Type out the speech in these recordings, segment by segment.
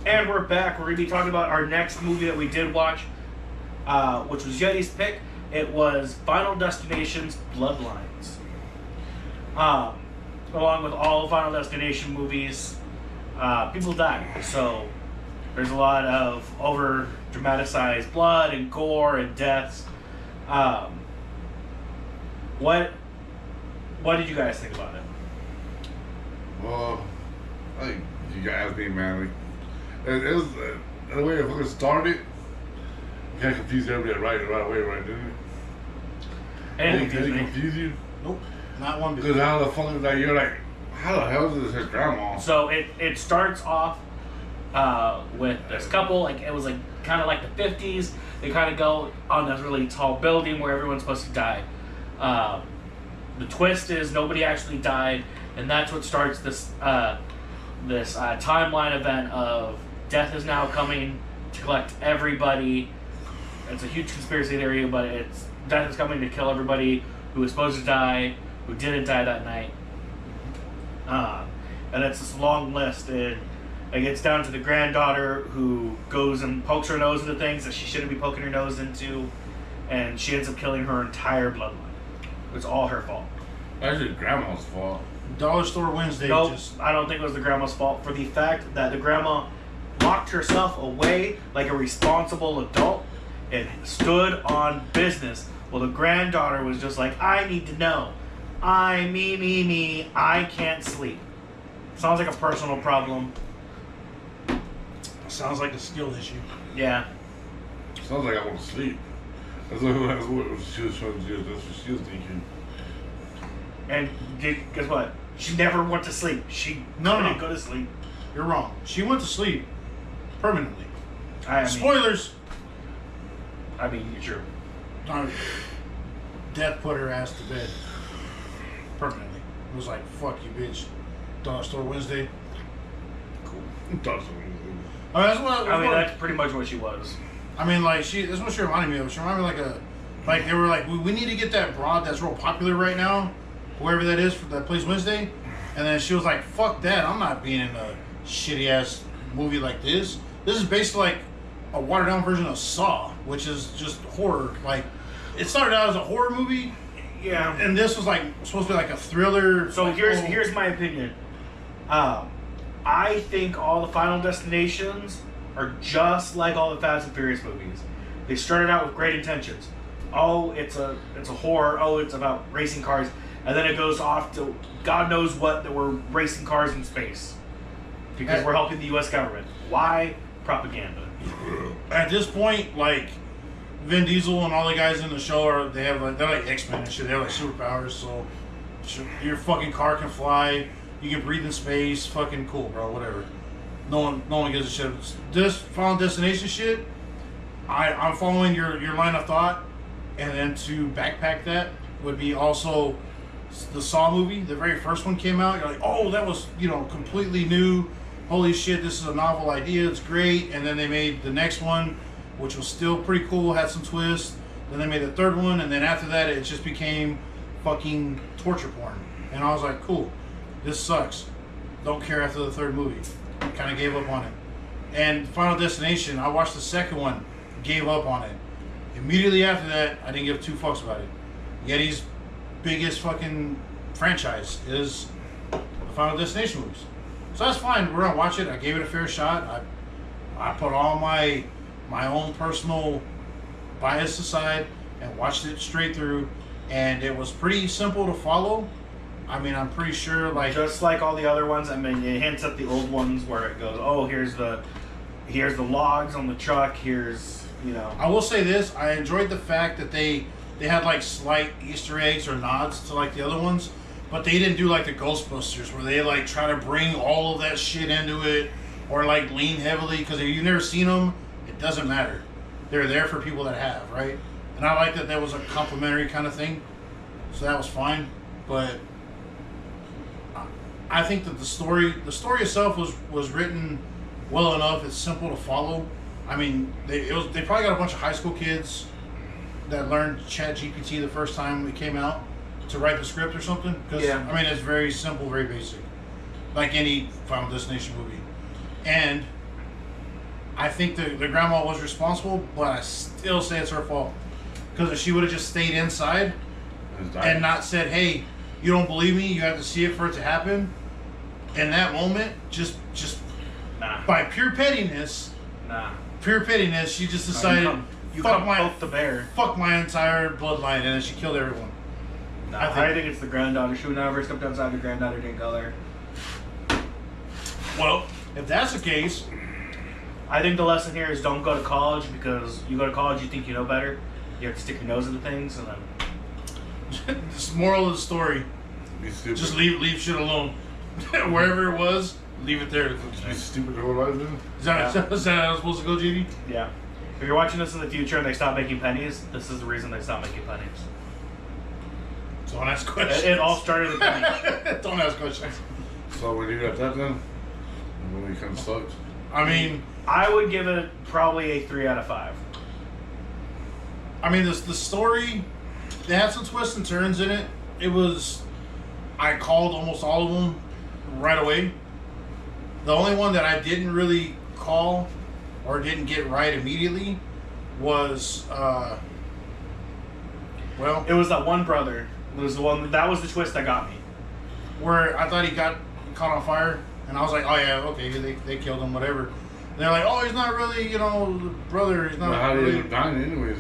And we're back. We're going to be talking about our next movie that we did watch, which was Yeti's pick. It was Final Destination's Bloodlines. Along with all Final Destination movies, people die. So there's a lot of over-dramatized blood and gore and deaths. What did you guys think about it? Well, like you guys me, man. Like, it was the way it started. You kind of confused everybody right away, right? Didn't it? Did it confuse you? Nope, not one bit. Because how the fuck is that? You're like, how the hell is this his grandma? So it starts off with this couple. Like it was like kind of like the 50s. They kind of go on this really tall building where everyone's supposed to die. The twist is nobody actually died, and that's what starts this timeline event of death is now coming to collect everybody. It's a huge conspiracy theory, but it's death is coming to kill everybody who was supposed to die, who didn't die that night. And it's this long list, and it gets down to the granddaughter who goes and pokes her nose into things that she shouldn't be poking her nose into, and she ends up killing her entire bloodline. It's all her fault. Actually, grandma's fault. Dollar Store Wednesday. Nope, I don't think it was the grandma's fault for the fact that the grandma locked herself away like a responsible adult and stood on business. Well, the granddaughter was just like, I need to know. Me, I can't sleep. Sounds like a personal problem. Sounds like a skill issue. Yeah. Sounds like I want to sleep. That's what she was trying to do. That's what she was thinking. And guess what? She never went to sleep. She didn't go to sleep. You're wrong. She went to sleep permanently. Spoilers. I mean, you're true. Death put her ass to bed permanently. It was like, fuck you, bitch. Dollar Store Wednesday. Cool. Dollar Store Wednesday. That's pretty much what she was. I mean, like, that's what she reminded me of. She reminded me like they were like, we need to get that broad that's real popular right now, whoever that is that plays Wednesday. And then she was like, fuck that, I'm not being in a shitty ass movie like this. This is basically like a watered down version of Saw, which is just horror. Like, it started out as a horror movie. Yeah. And this was like supposed to be like a thriller. So here's my opinion. I think all the Final Destinations are just like all the Fast and Furious movies. They started out with great intentions. Oh, it's a horror. Oh, it's about racing cars, and then it goes off to God knows what, that we're racing cars in space because we're helping the U.S. government. Why? Propaganda. At this point, like Vin Diesel and all the guys in the show they're like X-Men and shit. They have like superpowers, so your fucking car can fly. You can breathe in space. Fucking cool, bro. Whatever. No one gives a shit. This Final Destination shit, I'm following your line of thought, and then to backpack that would be also the Saw movie. The very first one came out. You're like, oh, that was completely new. Holy shit, this is a novel idea. It's great. And then they made the next one, which was still pretty cool. Had some twists. Then they made the third one, and then after that, it just became fucking torture porn. And I was like, cool, this sucks. Don't care after the third movie. Kind of gave up on it. And Final Destination, I watched the second one, gave up on it. Immediately after that, I didn't give two fucks about it. Yeti's biggest fucking franchise is the Final Destination movies. So that's fine. We're gonna watch it. I gave it a fair shot. I put all my own personal bias aside and watched it straight through, and it was pretty simple to follow. I mean, I'm pretty sure, like, just like all the other ones. I mean, it hints at the old ones where it goes, oh, here's the logs on the truck. Here's I will say this: I enjoyed the fact that they had like slight Easter eggs or nods to like the other ones, but they didn't do like the Ghostbusters where they like try to bring all of that shit into it or like lean heavily, because if you've never seen them, it doesn't matter. They're there for people that have, right? And I like that was a complimentary kind of thing, so that was fine. But I think that the story itself was written well enough. It's simple to follow. I mean, they probably got a bunch of high school kids that learned ChatGPT the first time it came out to write the script or something. Because I mean, it's very simple, very basic, like any Final Destination movie. And I think the grandma was responsible, but I still say it's her fault. Because if she would have just stayed inside and not said, hey, you don't believe me, you have to see it for it to happen. In that moment, just by pure pettiness, she just decided, fuck the bear. Fuck my entire bloodline, and then she killed everyone. I think it's the granddaughter. She would never stepped outside. The granddaughter didn't go there. Well, if that's the case, I think the lesson here is don't go to college, because you go to college, you think you know better. You have to stick your nose into things, and then. This moral of the story: just leave shit alone. Wherever it was, leave it there. Be stupid the whole life, then. Is that how it's supposed to go, JD? Yeah. If you're watching this in the future and they stop making pennies, this is the reason they stop making pennies. Don't ask questions. It all started with pennies. Don't ask questions. So we leave it at that then? The movie kind of sucked. I mean, I would give it probably a 3 out of 5. I mean, the story, they had some twists and turns in it. It was, I called almost all of them right away. The only one that I didn't really call or didn't get right immediately was, well, it was that one brother. It was the one that was the twist that got me. Where I thought he got caught on fire, and I was like, oh yeah, okay, they killed him, whatever. And they're like, oh, he's not really, the brother. He's not. Well, how did really... he end up dying anyways?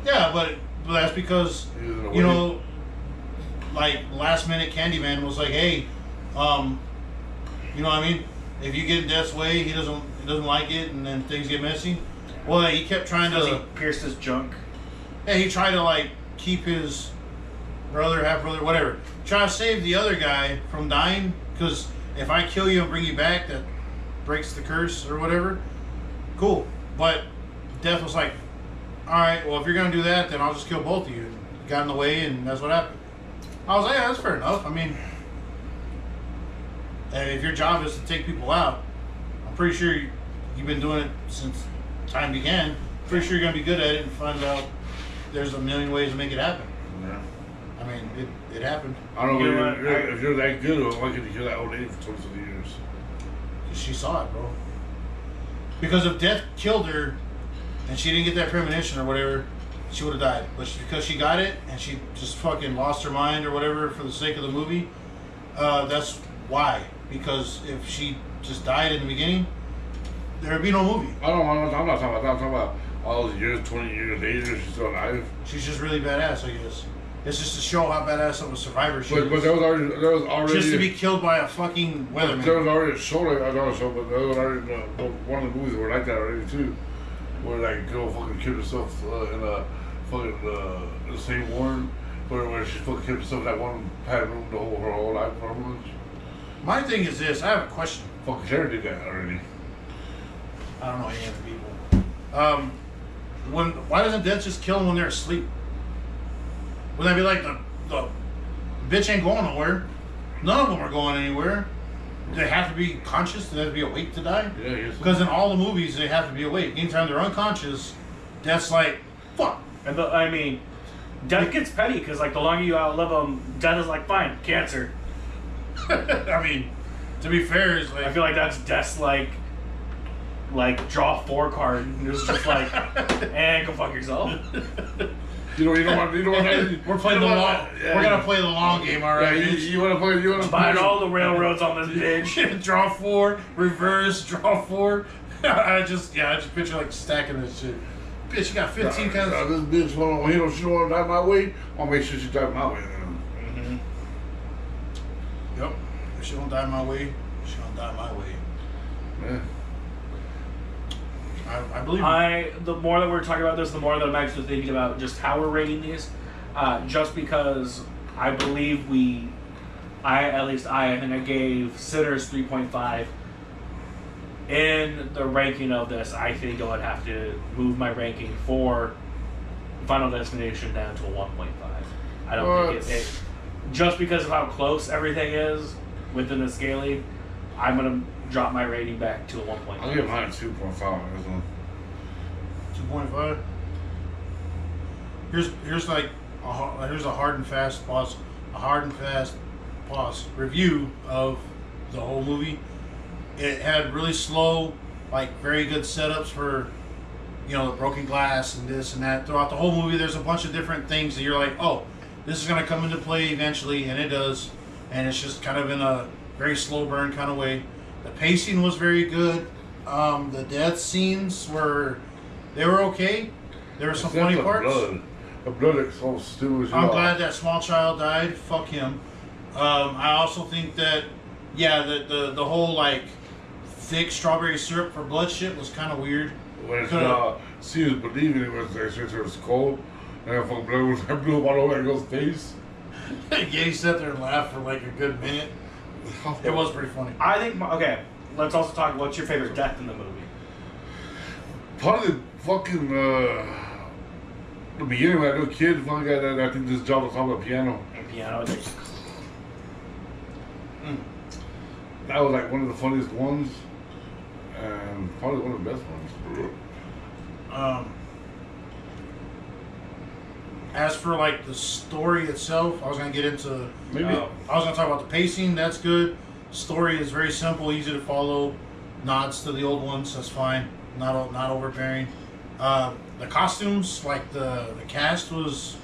Yeah, but that's because like last minute Candyman was like, hey, you know what I mean? If you get in Death's way, he doesn't like it, and then things get messy. Well, he kept trying to. He pierced his junk. Yeah, he tried to like keep his brother, half brother, whatever. Try to save the other guy from dying, because if I kill you and bring you back, that breaks the curse or whatever. Cool, but Death was like, all right, well if you're gonna do that, then I'll just kill both of you. He got in the way, and that's what happened. I was like, yeah, that's fair enough. I mean, if your job is to take people out, I'm pretty sure you've been doing it since time began. Pretty sure you're gonna be good at it and find out there's a million ways to make it happen. Yeah. I mean, it happened. I don't know if you're that good, or why could you kill that old lady for 20 years? She saw it, bro. Because if Death killed her and she didn't get that premonition or whatever, she would have died. But because she got it and she just fucking lost her mind or whatever for the sake of the movie, that's why. Because if she just died in the beginning, there would be no movie. I'm not talking about that. I'm talking about all those years, 20 years later, she's still alive. She's just really badass, I guess. It's just to show how badass of a survivor she is. But there was already just to be killed by a fucking weatherman. There was already a show, like, not a show, but there was already one of the movies that were like that already too, where like girl fucking killed herself in a fucking the same warren, where she fucking killed herself in that one padded room her whole life, pretty much. My thing is this: I have a question. Fucking Sharon did that already. I don't know any other people. Why doesn't Death just kill them when they're asleep? Wouldn't that be like the bitch ain't going nowhere? None of them are going anywhere. Do they have to be conscious? Do they have to be awake to die? Yeah, yes. Because in all the movies, they have to be awake. Anytime they're unconscious, Death's like, fuck. And I mean, Death gets petty, because like the longer you outlive them, Death is like, fine, cancer. I mean, to be fair, it's like, I feel like that's Death's like draw 4 card. It was just like, and go fuck yourself. You don't want we're playing the long. Yeah, we're gonna play the long game, all right? Yeah, you want to play? You want to buying all the railroads on this bitch. Draw 4, reverse, draw 4. I just picture like stacking this shit. Bitch, you got 15 kinds. This bitch, she don't want to die my way. I'll make sure she dies my way. Mm-hmm. Yep. If she don't die my way, she don't die my way. Yeah. I believe the more that we're talking about this, the more that I'm actually thinking about just how we're rating these. Just because I believe I think I gave Sinners 3.5. In the ranking of this, I think I would have to move my ranking for Final Destination down to a 1.5. I don't think it just because of how close everything is within the scaling, I'm going to drop my rating back to a 1.5. I'll give mine 2.5. 2.5. Here's like here's a hard and fast pause review of the whole movie. It had really slow like very good setups for, you know, the broken glass and this and that. Throughout the whole movie, there's a bunch of different things that you're like, oh, this is going to come into play eventually, and it does. And it's just kind of in a very slow burn kind of way. The pacing was very good. The death scenes were okay. There were some funny parts. The blood is so stupid. I'm glad that small child died. Fuck him. I also think that, yeah, the whole like thick strawberry syrup for blood shit was kind of weird. When she was believing it was cold, and that fucking blood was blew all over girl's face. Yeah, he sat there and laughed for like a good minute. It was pretty funny. I think, okay, let's also talk, what's your favorite death in the movie? Probably the fucking, the beginning when that little kid fucking got that, I think this job was on the piano. Piano, That was like one of the funniest ones, and probably one of the best ones. As for like the story itself, I was gonna get into. Maybe I was gonna talk about the pacing. That's good. Story is very simple, easy to follow. Nods to the old ones. That's fine. Not overbearing. The costumes, like the cast was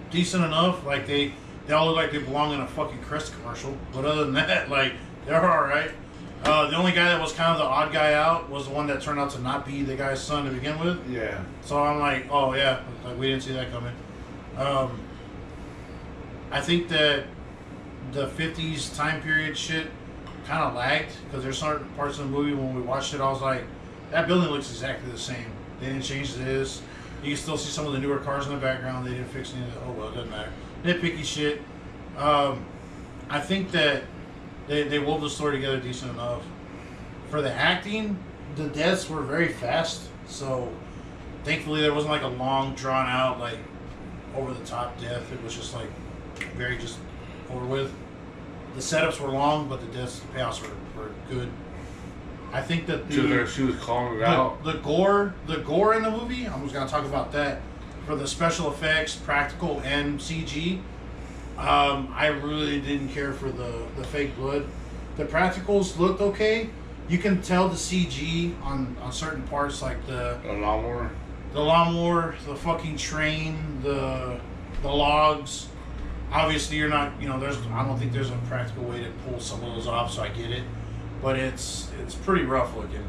decent enough. Like they all look like they belong in a fucking Crest commercial. But other than that, like they're all right. The only guy that was kind of the odd guy out was the one that turned out to not be the guy's son to begin with. Yeah. So I'm like, oh yeah, like we didn't see that coming. I think that the 50s time period shit kind of lagged because there's certain parts of the movie when we watched it, I was like, that building looks exactly the same. They didn't change this. You can still see some of the newer cars in the background. They didn't fix any of the, oh well, it doesn't matter. Nitpicky shit. I think that they wove the story together decent enough. For the acting, the deaths were very fast, so thankfully there wasn't like a long, drawn out, like over the top death. It was just like very just over with. The setups were long, but the deaths, the payoffs were good. I think that she was calling it out. The gore in the movie, I was gonna talk about that. For the special effects, practical and CG, I really didn't care for the fake blood. The practicals looked okay. You can tell the CG on certain parts, like the lawnmower, the fucking train, the logs. Obviously, you're not, you know, I don't think there's a practical way to pull some of those off, so I get it. But it's pretty rough looking.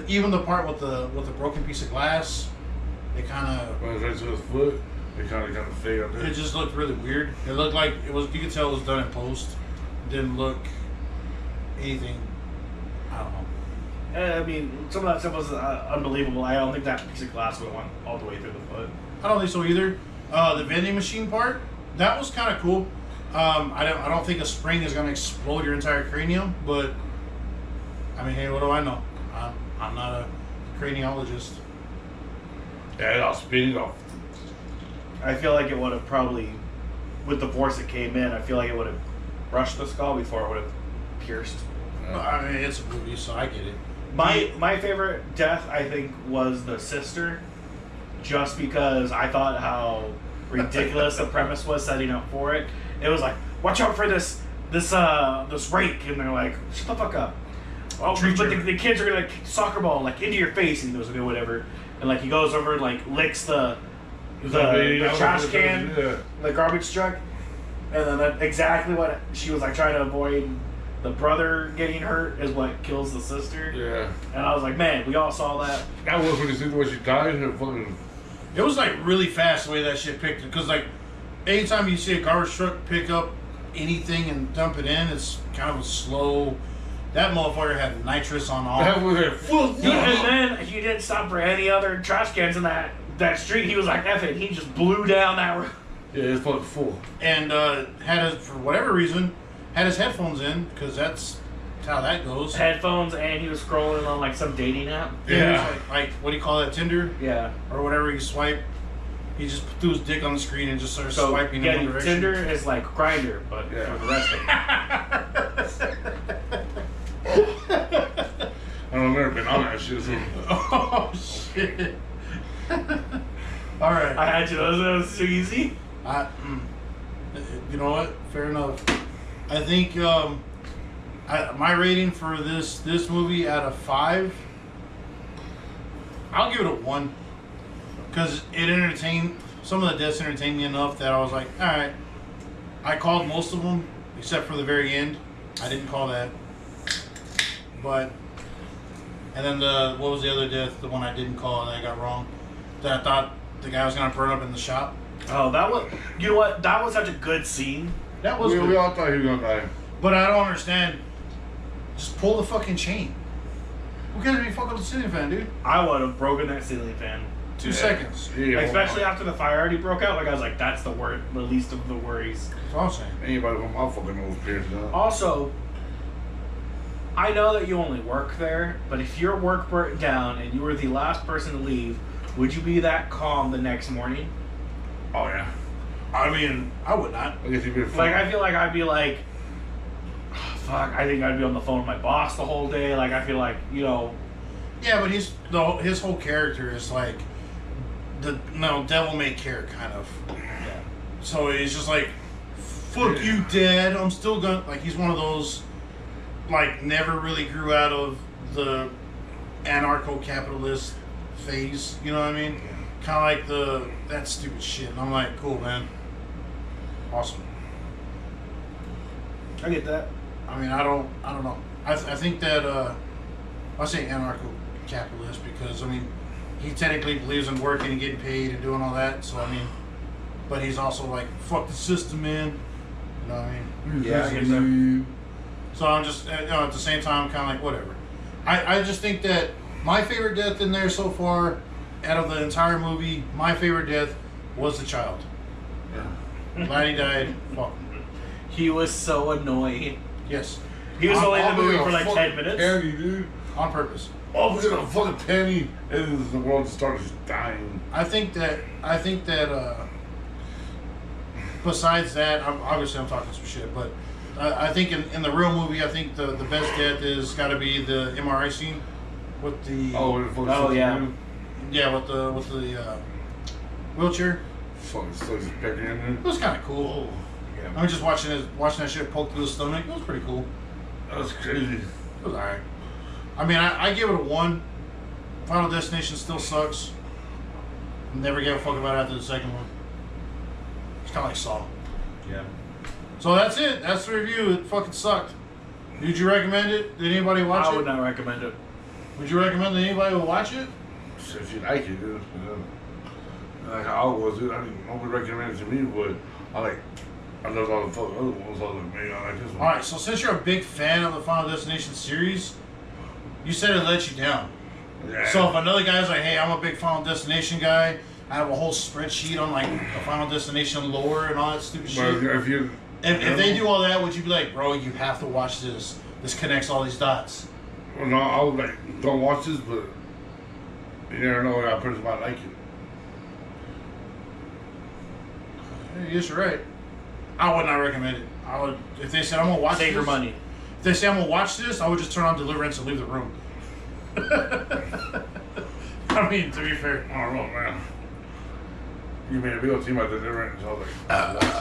Even the part with the broken piece of glass, it kind of. When it was right to his foot, it kind of faded up there. It just looked really weird. It looked like it was. You could tell it was done in post. It didn't look anything. I don't know. I mean, some of that stuff was unbelievable. I don't think that piece of glass would have went all the way through the foot. I don't think so either. The vending machine part, that was kind of cool. I don't think a spring is going to explode your entire cranium, but I mean, hey, what do I know? I'm not a craniologist. Yeah, I'll speed it off. I feel like it would have probably, with the force that came in, I feel like it would have brushed the skull before it would have pierced. I mean, it's a movie, so I get it. My favorite death, I think, was the sister, just because I thought how ridiculous the premise was setting up for it. It was like, watch out for this rake, and they're like, shut the fuck up. Oh, but the kids are gonna kick the soccer ball like into your face, and he goes, okay, whatever. And like he goes over and like licks the trash can, the garbage truck, and then that, exactly what she was like trying to avoid. The brother getting hurt is what kills the sister. Yeah. And I was like, man, we all saw that. That was when you see when she died. It was like really fast the way that shit picked it, because like anytime you see a garbage truck pick up anything and dump it in, it's kind of a slow. That motherfucker had nitrous on all. That was a full. And then he didn't stop for any other trash cans in that street. He was like, F it. He just blew down that road. Yeah, it's fucking full. And for whatever reason, had his headphones in, because that's how that goes. Headphones, and he was scrolling on like some dating app. Yeah. Like what do you call that, Tinder? Yeah. Or whatever you swipe. He just threw his dick on the screen and just started swiping in one direction. Tinder is like Grindr, but for the rest of it. I've never been on that shit. So. Oh shit! All right, I had you. That was too easy. You know what? Fair enough. I think my rating for this movie out of 5 I'll give it a 1 because it entertained. Some of the deaths entertained me enough that I was like, all right. I called most of them except for the very end. I didn't call that, but and then what was the other death? The one I didn't call that I got wrong. That I thought the guy was gonna burn up in the shop. Oh, that was. You know what? That was such a good scene. That was good. We all thought he was gonna die. But I don't understand. Just pull the fucking chain. Who cares if you fuck up the ceiling fan, dude? I would have broken that ceiling fan. 2 seconds. Yeah, Especially after the fire already broke out. Like I was like, that's the least of the worries. That's all I'm saying. Anybody with my fucking nose pierced up. Also, I know that you only work there, but if your work burnt down and you were the last person to leave, would you be that calm the next morning? Oh yeah. I mean, I would not. I guess you'd be Like, I feel like I'd be like, oh, fuck, I think I'd be on the phone with my boss the whole day. Like, I feel like, you know. Yeah, but his whole character is like the devil may care kind of. Yeah. So he's just like, fuck you, Dad. I'm still gonna like. He's one of those like never really grew out of the anarcho-capitalist phase. You know what I mean? Kind of like that stupid shit. And I'm like, cool, man. Awesome. I get that. I mean, I don't know. I think that I say anarcho-capitalist because I mean he technically believes in working and getting paid and doing all that. So I mean, but he's also like fuck the system, man. You know what I mean? Yeah, I get that. So I'm just at the same time kind of like whatever. I just think that my favorite death in there so far, out of the entire movie, my favorite death was the child. Yeah. Glad he died. Fuck. He was so annoying. Yes. He was only in the I'm movie gonna for like fucking 10 minutes. Penny, dude. On purpose. Oh, look at a fucking penny, and the world just started just dying. I think that besides that, obviously I'm talking some shit, but I think in the real movie, I think the best death is got to be the MRI scene with the yeah. yeah with the wheelchair. Fucking stuck his pecker in there. It was kind of cool. Yeah. I mean, just watching that shit poke through his stomach. It was pretty cool. That was crazy. It was alright. I mean, I give it a 1. Final Destination still sucks. Never gave a fuck about it after the second one. It's kind of like Saw. Yeah. So that's it. That's the review. It fucking sucked. Did you recommend it? Did anybody watch it? I would not recommend it. Would you recommend that anybody would watch it? If you like it, dude. Like I was, dude. I didn't nobody recommend it to me, but I loved all the fucking other ones. I was like, man, I like this one. Alright, so since you're a big fan of the Final Destination series, you said it let you down. Yeah. So if another guy's like, hey, I'm a big Final Destination guy, I have a whole spreadsheet on like the Final Destination lore and all that stupid shit. If they do all that, would you be like, bro, you have to watch this. This connects all these dots. Well, no, I was like, don't watch this, but you never know what person might like it. Yes, you're right. I would not recommend it. I would, if they said I'm gonna watch Take your this, money. if they say I'm gonna watch this, I would just turn on Deliverance and leave the room. I mean, to be fair. I don't know, man. You made a real team out of Deliverance. I was like,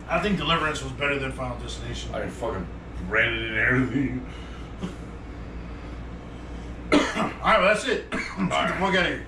I think Deliverance was better than Final Destination. I fucking ran it and everything. Alright, well, that's it. Let's get the fuck out of here.